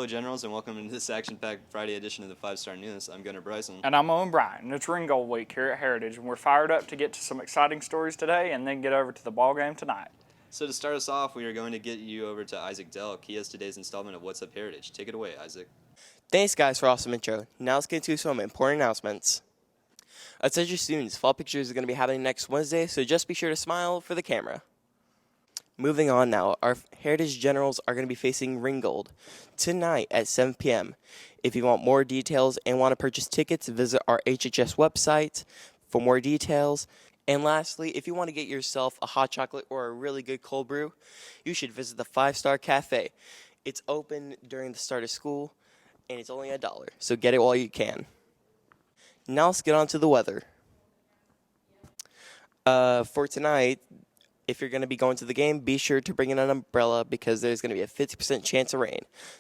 Hello, Generals, and welcome to this action-packed Friday edition of the 5-Star News. I'm Gunnar Bryson. And I'm Owen Bryant, and it's Ringgold week here at Heritage, and we're fired up to get to some exciting stories today and then get over to the ball game tonight. So to start us off, we are going to get you over to Isaac Dell. He has today's installment of What's Up Heritage. Take it away, Isaac. Thanks, guys, for awesome intro. Now let's get to some important announcements. Attention students, fall pictures are going to be happening next Wednesday, so just be sure to smile for the camera. Moving on now, our Heritage Generals are going to be facing Ringgold tonight at 7 p.m. If you want more details and want to purchase tickets, visit our HHS website for more details. And lastly, if you want to get yourself a hot chocolate or a really good cold brew, you should visit the 5-Star Cafe. It's open during the start of school, and it's only $1, so get it while you can. Now let's get on to the weather. For tonight, if you're going to be going to the game, be sure to bring in an umbrella because there's going to be a 50% chance of rain.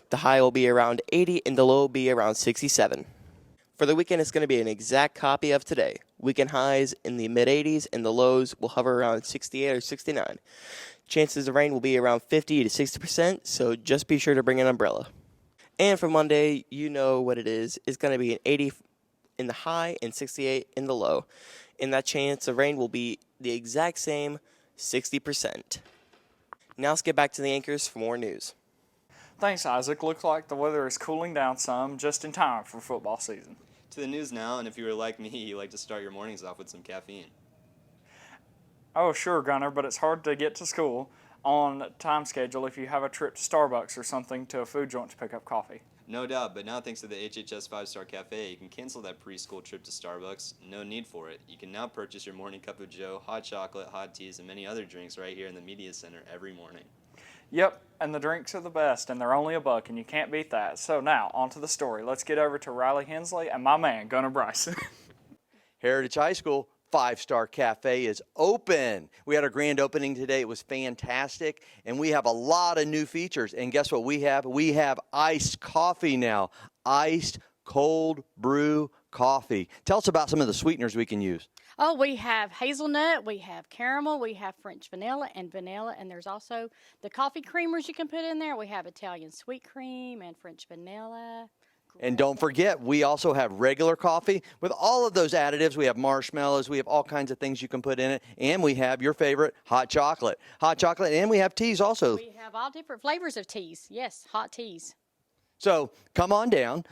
The high will be around 80 and the low will be around 67. For the weekend, it's going to be an exact copy of today. Weekend highs in the mid-80s and the lows will hover around 68 or 69. Chances of rain will be around 50 to 60%, so just be sure to bring an umbrella. And for Monday, you know what it is. It's going to be an 80 in the high and 68 in the low. And that chance of rain will be the exact same, 60%. Now let's get back to the anchors for more news. Thanks, Isaac. Looks like the weather is cooling down some just in time for football season. To the news now, and if you were like me, you like to start your mornings off with some caffeine. Oh, sure, Gunnar, but it's hard to get to school on time schedule if you have a trip to Starbucks or something to a food joint to pick up coffee. No doubt, but now thanks to the HHS 5-Star Cafe, you can cancel that preschool trip to Starbucks. No need for it. You can now purchase your morning cup of joe, hot chocolate, hot teas, and many other drinks right here in the Media Center every morning. Yep, and the drinks are the best, and they're only $1, and you can't beat that. So now, on to the story. Let's get over to Riley Hensley and my man, Gunnar Bryson. Heritage High School 5-Star Cafe is open. We had our grand opening today. It was fantastic, and we have a lot of new features. And guess what we have? We have iced coffee now. Iced cold brew coffee. Tell us about some of the sweeteners we can use. Oh, we have hazelnut, we have caramel, we have French vanilla, and there's also the coffee creamers you can put in there. We have Italian sweet cream and French vanilla. And don't forget, we also have regular coffee. With all of those additives, we have marshmallows, we have all kinds of things you can put in it, and we have your favorite hot chocolate. Hot chocolate, and we have teas also. We have all different flavors of teas. Yes, hot teas. So come on down.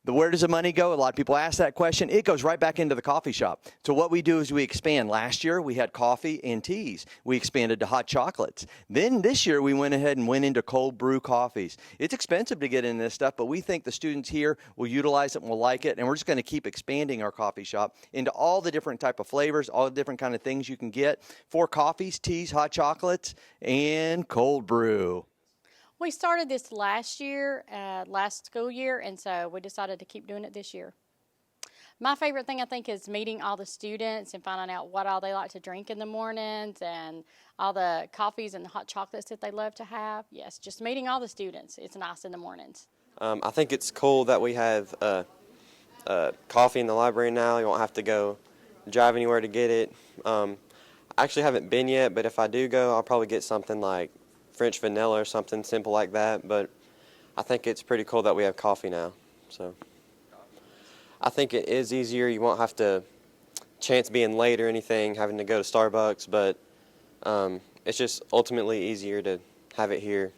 Where does the money go? A lot of people ask that question. It goes right back into the coffee shop. So what we do is we expand. Last year, we had coffee and teas. We expanded to hot chocolates. Then this year, we went ahead and went into cold brew coffees. It's expensive to get into this stuff, but we think the students here will utilize it and will like it. And we're just going to keep expanding our coffee shop into all the different type of flavors, all the different kind of things you can get for coffees, teas, hot chocolates, and cold brew. We started this last school year, and so we decided to keep doing it this year. My favorite thing, I think, is meeting all the students and finding out what all they like to drink in the mornings and all the coffees and the hot chocolates that they love to have. Yes, just meeting all the students. It's nice in the mornings. I think it's cool that we have coffee in the library now. You won't have to go drive anywhere to get it. I actually haven't been yet, but if I do go, I'll probably get something like French vanilla or something simple like that, but I think it's pretty cool that we have coffee now. So I think it is easier. You won't have to chance being late or anything, having to go to Starbucks, but it's just ultimately easier to have it here.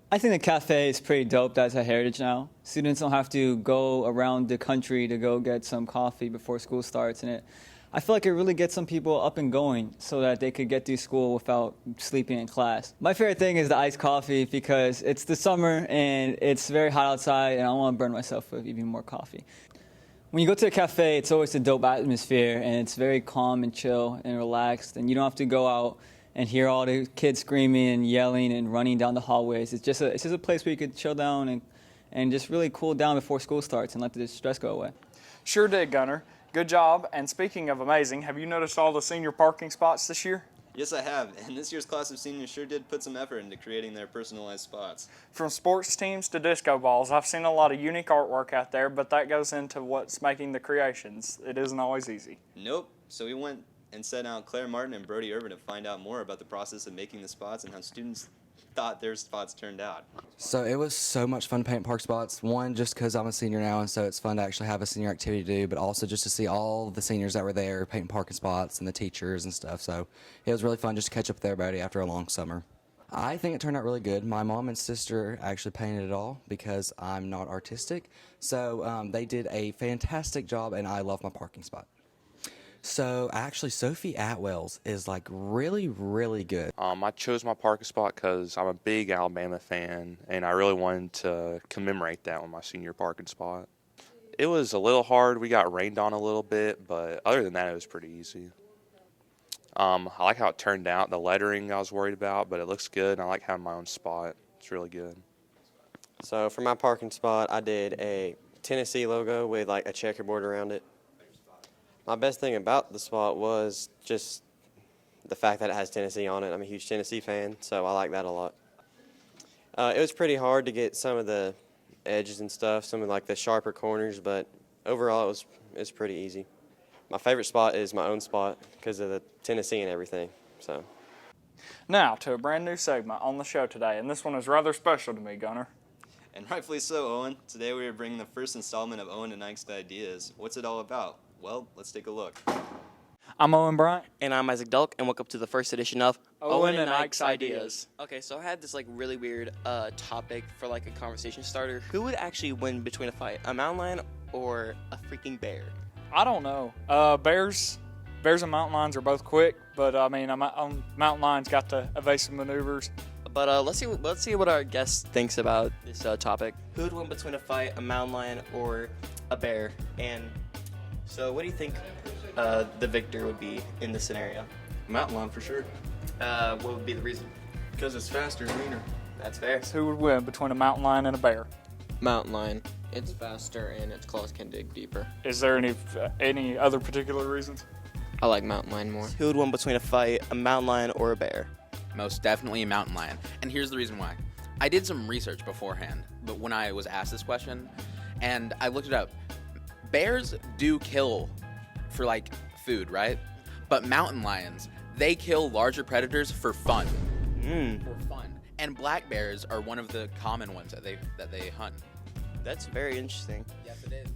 I think the cafe is pretty dope. That's at Heritage now. Students don't have to go around the country to go get some coffee before school starts, and I feel like it really gets some people up and going so that they could get through school without sleeping in class. My favorite thing is the iced coffee because it's the summer and it's very hot outside and I don't want to burn myself with even more coffee. When you go to a cafe, it's always a dope atmosphere and it's very calm and chill and relaxed, and you don't have to go out and hear all the kids screaming and yelling and running down the hallways. It's just a place where you could chill down and just really cool down before school starts and let the stress go away. Sure did, Gunnar. Good job. And speaking of amazing, have you noticed all the senior parking spots this year? Yes, I have, and this year's class of seniors sure did put some effort into creating their personalized spots. From sports teams to disco balls, I've seen a lot of unique artwork out there, but that goes into what's making the creations. It isn't always easy. Nope. So we went and sent out Claire Martin and Brody Irvin to find out more about the process of making the spots and how students thought their spots turned out? So it was so much fun to paint park spots. One, just because I'm a senior now, and so it's fun to actually have a senior activity to do, but also just to see all the seniors that were there painting parking spots and the teachers and stuff. So it was really fun just to catch up with everybody after a long summer. I think it turned out really good. My mom and sister actually painted it all because I'm not artistic. So they did a fantastic job, and I love my parking spot. So actually, Sophie Atwell's is like really, really good. I chose my parking spot because I'm a big Alabama fan, and I really wanted to commemorate that with my senior parking spot. It was a little hard. We got rained on a little bit, but other than that, it was pretty easy. I like how it turned out. The lettering I was worried about, but it looks good, and I like having my own spot. It's really good. So for my parking spot, I did a Tennessee logo with like a checkerboard around it. My best thing about the spot was just the fact that it has Tennessee on it. I'm a huge Tennessee fan, so I like that a lot. It was pretty hard to get some of the edges and stuff, some of like the sharper corners, but overall it was pretty easy. My favorite spot is my own spot because of the Tennessee and everything. So. Now to a brand new segment on the show today, and this one is rather special to me, Gunner. And rightfully so, Owen. Today we are bringing the first installment of Owen and Ike's Ideas. What's it all about? Well, let's take a look. I'm Owen Bryant. And I'm Isaac Dulk, and welcome to the first edition of Owen and Ike's Ideas. Okay, so I had this like really weird topic for like a conversation starter. Who would actually win between a fight, a mountain lion or a freaking bear? I don't know. Bears and mountain lions are both quick, but I mean, mountain lions got the evasive maneuvers. But let's see what our guest thinks about this topic. Who would win between a fight, a mountain lion or a bear? And so, what do you think the victor would be in this scenario? Mountain lion for sure. What would be the reason? Because it's faster and meaner. That's fair. So who would win between a mountain lion and a bear? Mountain lion. It's faster and its claws can dig deeper. Is there any other particular reasons? I like mountain lion more. Who would win between a fight, a mountain lion or a bear? Most definitely a mountain lion. And here's the reason why. I did some research beforehand, but when I was asked this question, and I looked it up, bears do kill for like food, right? But mountain lions, they kill larger predators for fun. For fun. And black bears are one of the common ones that they hunt. That's very interesting. Yes, it is.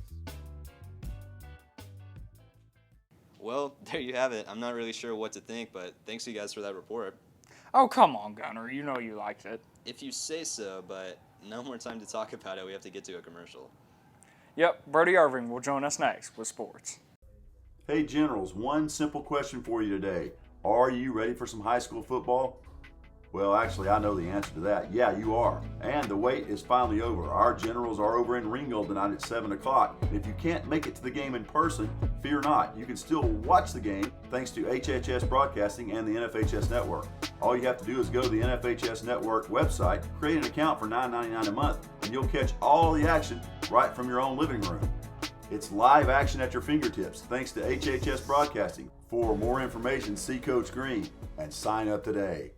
Well, there you have it. I'm not really sure what to think, but thanks you guys for that report. Oh, come on, Gunner. You know you liked it. If you say so, but no more time to talk about it. We have to get to a commercial. Yep, Brody Irving will join us next with sports. Hey Generals, one simple question for you today. Are you ready for some high school football? Well, actually, I know the answer to that. Yeah, you are. And the wait is finally over. Our Generals are over in Ringgold tonight at 7 o'clock. And if you can't make it to the game in person, fear not. You can still watch the game thanks to HHS Broadcasting and the NFHS Network. All you have to do is go to the NFHS Network website, create an account for $9.99 a month, and you'll catch all the action right from your own living room. It's live action at your fingertips thanks to HHS Broadcasting. For more information, see Coach Green and sign up today.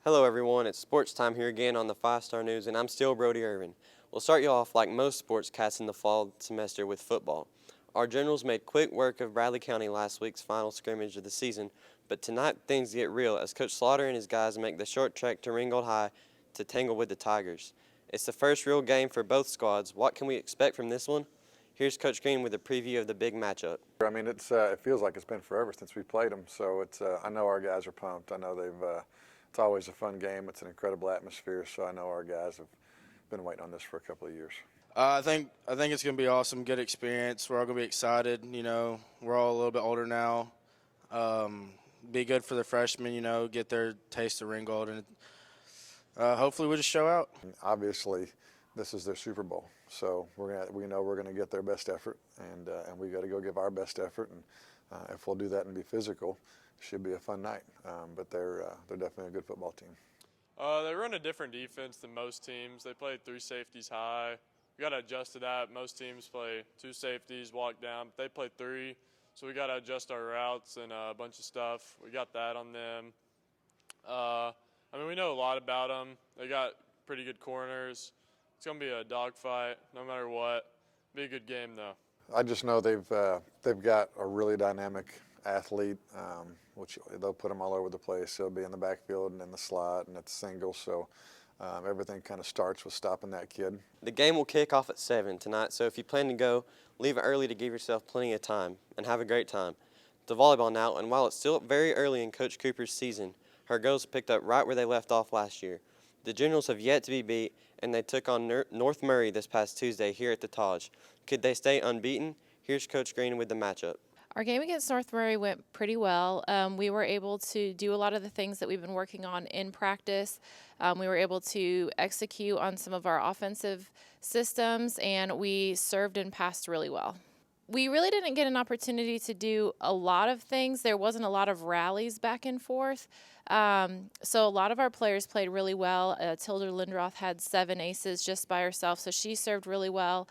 Hello everyone, it's sports time here again on the 5-Star News, and I'm still Brody Irvin. We'll start you off like most sportscasts in the fall semester with football. Our Generals made quick work of Bradley County last week's final scrimmage of the season, but tonight things get real as Coach Slaughter and his guys make the short trek to Ringgold High to tangle with the Tigers. It's the first real game for both squads. What can we expect from this one? Here's Coach Green with a preview of the big matchup. I mean, it feels like it's been forever since we played them, so I know our guys are pumped. I know it's always a fun game. It's an incredible atmosphere, so I know our guys have been waiting on this for a couple of years. I think it's going to be awesome, good experience. We're all going to be excited. You know, we're all a little bit older now. Be good for the freshmen, you know, get their taste of Ringgold, and hopefully we'll just show out. Obviously, this is their Super Bowl, so we know we're going to get their best effort, and we got to go give our best effort. And if we'll do that and be physical, it should be a fun night. But they're definitely a good football team. They run a different defense than most teams. They play 3 safeties high. We got to adjust to that. Most teams play 2 safeties, walk down. But they play 3, so we got to adjust our routes and a bunch of stuff. We got that on them. I mean, we know a lot about them. They got pretty good corners. It's going to be a dogfight no matter what. Be a good game, though. I just know they've got a really dynamic athlete, which they'll put them all over the place. They'll be in the backfield and in the slot and at the single. So everything kind of starts with stopping that kid. The game will kick off at 7 tonight, so if you plan to go, leave it early to give yourself plenty of time and have a great time. To volleyball now, and while it's still very early in Coach Cooper's season, her girls picked up right where they left off last year. The Generals have yet to be beat, and they took on North Murray this past Tuesday here at the Taj. Could they stay unbeaten? Here's Coach Green with the matchup. Our game against North Murray went pretty well. We were able to do a lot of the things that we've been working on in practice. We were able to execute on some of our offensive systems, and we served and passed really well. We really didn't get an opportunity to do a lot of things. There wasn't a lot of rallies back and forth. So a lot of our players played really well. Tilda Lindroth had 7 aces just by herself, so she served really well.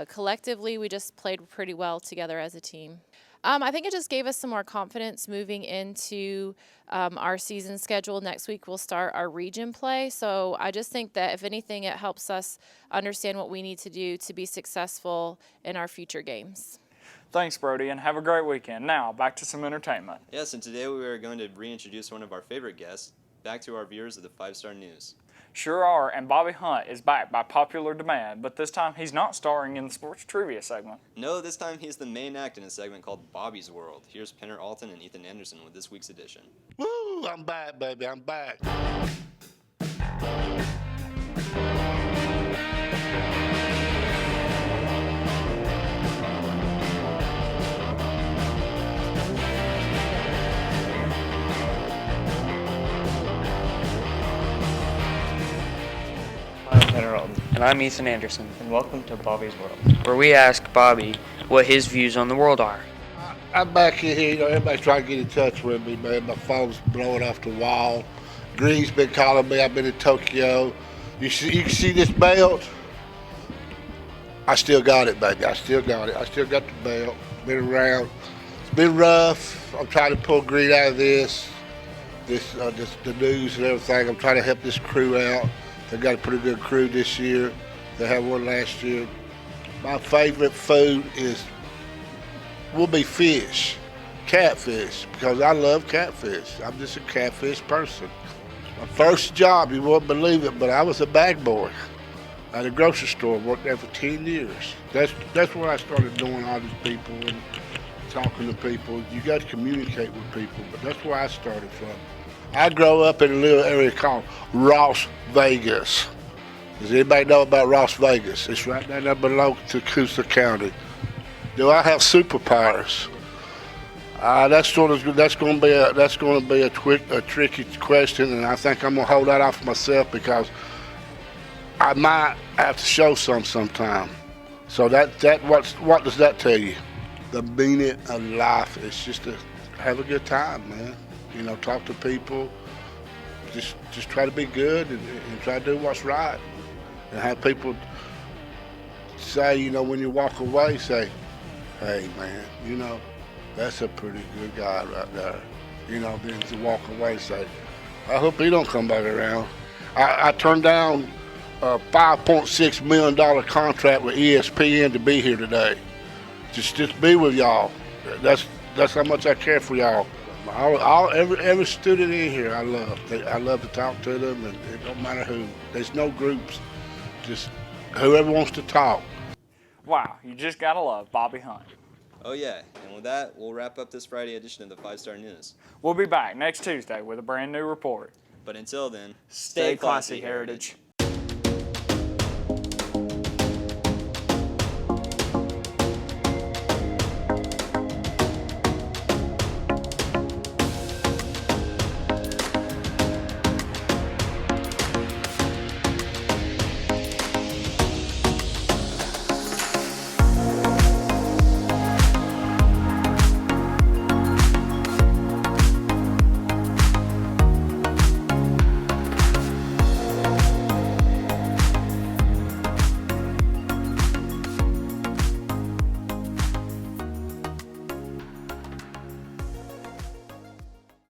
Collectively, we just played pretty well together as a team. I think it just gave us some more confidence moving into our season schedule. Next week, we'll start our region play. So I just think that if anything, it helps us understand what we need to do to be successful in our future games. Thanks, Brody, and have a great weekend. Now, back to some entertainment. Yes, and today we are going to reintroduce one of our favorite guests back to our viewers of the 5-Star News. Sure are, and Bobby Hunt is back by popular demand, but this time he's not starring in the sports trivia segment. No, this time he's the main act in a segment called Bobby's World. Here's Penner Alton and Ethan Anderson with this week's edition. Woo, I'm back, baby, I'm back. And I'm Ethan Anderson. And welcome to Bobby's World, where we ask Bobby what his views on the world are. I'm back in here, you know, everybody's trying to get in touch with me, man. My phone's blowing off the wall. Green's been calling me. I've been in Tokyo. You can see this belt? I still got it, baby. I still got it. I still got the belt. Been around. It's been rough. I'm trying to pull Green out of this the news and everything. I'm trying to help this crew out. They got a pretty good crew this year. They had one last year. My favorite food will be fish, catfish, because I love catfish. I'm just a catfish person. My first job, you won't believe it, but I was a bag boy at a grocery store. Worked there for 10 years. That's where I started knowing all these people and talking to people. You got to communicate with people, but that's where I started from. I grew up in a little area called Las Vegas. Does anybody know about Las Vegas? It's right down there below Coosa County. Do I have superpowers? That's going to be a tricky question, and I think I'm going to hold that off myself because I might have to show sometime. So what does that tell you? The meaning of life is just to have a good time, man. You know, talk to people, just try to be good and try to do what's right. And have people say, you know, when you walk away, say, hey, man, you know, that's a pretty good guy right there. You know, then to walk away and say, I hope he don't come back around. I turned down a $5.6 million contract with ESPN to be here today. Just be with y'all. That's how much I care for y'all. Every student in here I love. I love to talk to them, and it don't matter who. There's no groups. Just whoever wants to talk. Wow, you just gotta love Bobby Hunt. Oh yeah, and with that, we'll wrap up this Friday edition of the 5-Star News. We'll be back next Tuesday with a brand new report. But until then, stay classy, Heritage.